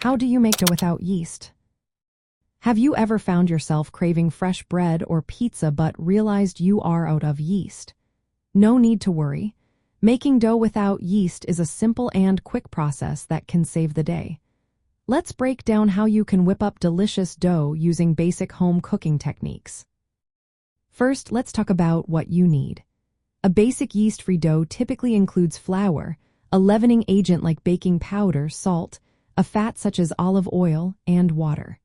How do you make dough without yeast? Have you ever found yourself craving fresh bread or pizza but realized you are out of yeast? No need to worry. Making dough without yeast is a simple and quick process that can save the day. Let's break down how you can whip up delicious dough using basic home cooking techniques. First, let's talk about what you need. A basic yeast-free dough typically includes flour, a leavening agent like baking powder, salt, a fat such as olive oil, and water.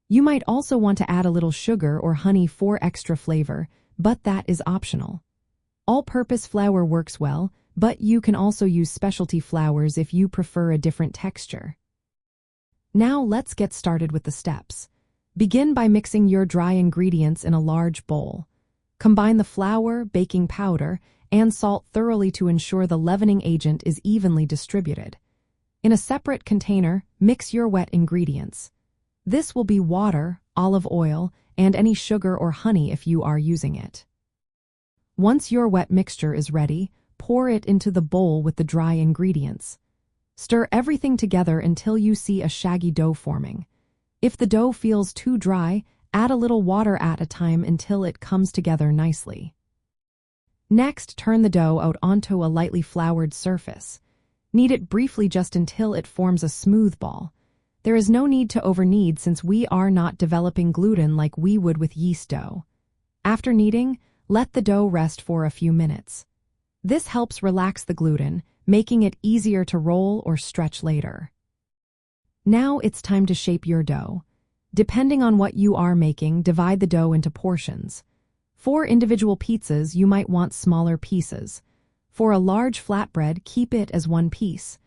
You might also want to add a little sugar or honey for extra flavor, but that is optional. All-purpose flour works well, but you can also use specialty flours if you prefer a different texture. Now let's get started with the steps. Begin by mixing your dry ingredients in a large bowl. Combine the flour, baking powder, and salt thoroughly to ensure the leavening agent is evenly distributed. In a separate container, mix your wet ingredients. This will be water, olive oil, and any sugar or honey if you are using it. Once your wet mixture is ready, pour it into the bowl with the dry ingredients. Stir everything together until you see a shaggy dough forming. If the dough feels too dry, add a little water at a time until it comes together nicely. Next, turn the dough out onto a lightly floured surface. Knead it briefly just until it forms a smooth ball. There is no need to over-knead since we are not developing gluten like we would with yeast dough. After kneading, let the dough rest for a few minutes. This helps relax the gluten, making it easier to roll or stretch later. Now it's time to shape your dough. Depending on what you are making, divide the dough into portions. For individual pizzas, you might want smaller pieces. For a large flatbread, keep it as one piece.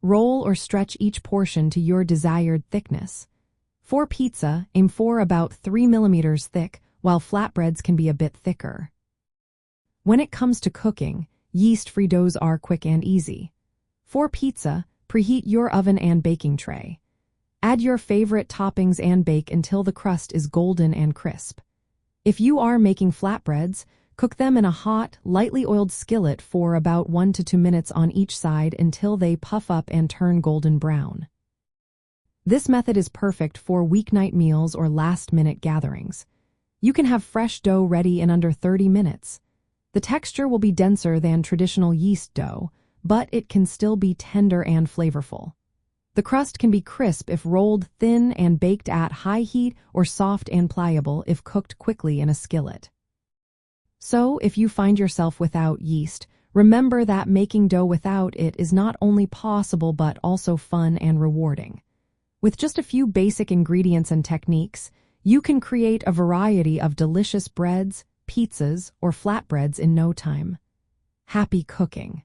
Roll or stretch each portion to your desired thickness. For pizza, aim for about 3 millimeters thick, while flatbreads can be a bit thicker. When it comes to cooking, yeast-free doughs are quick and easy. For pizza, preheat your oven and baking tray. Add your favorite toppings and bake until the crust is golden and crisp. If you are making flatbreads, cook them in a hot, lightly oiled skillet for about 1 to 2 minutes on each side until they puff up and turn golden brown. This method is perfect for weeknight meals or last-minute gatherings. You can have fresh dough ready in under 30 minutes. The texture will be denser than traditional yeast dough, but it can still be tender and flavorful. The crust can be crisp if rolled thin and baked at high heat, or soft and pliable if cooked quickly in a skillet. So, if you find yourself without yeast, remember that making dough without it is not only possible but also fun and rewarding. With just a few basic ingredients and techniques, you can create a variety of delicious breads, pizzas, or flatbreads in no time. Happy cooking!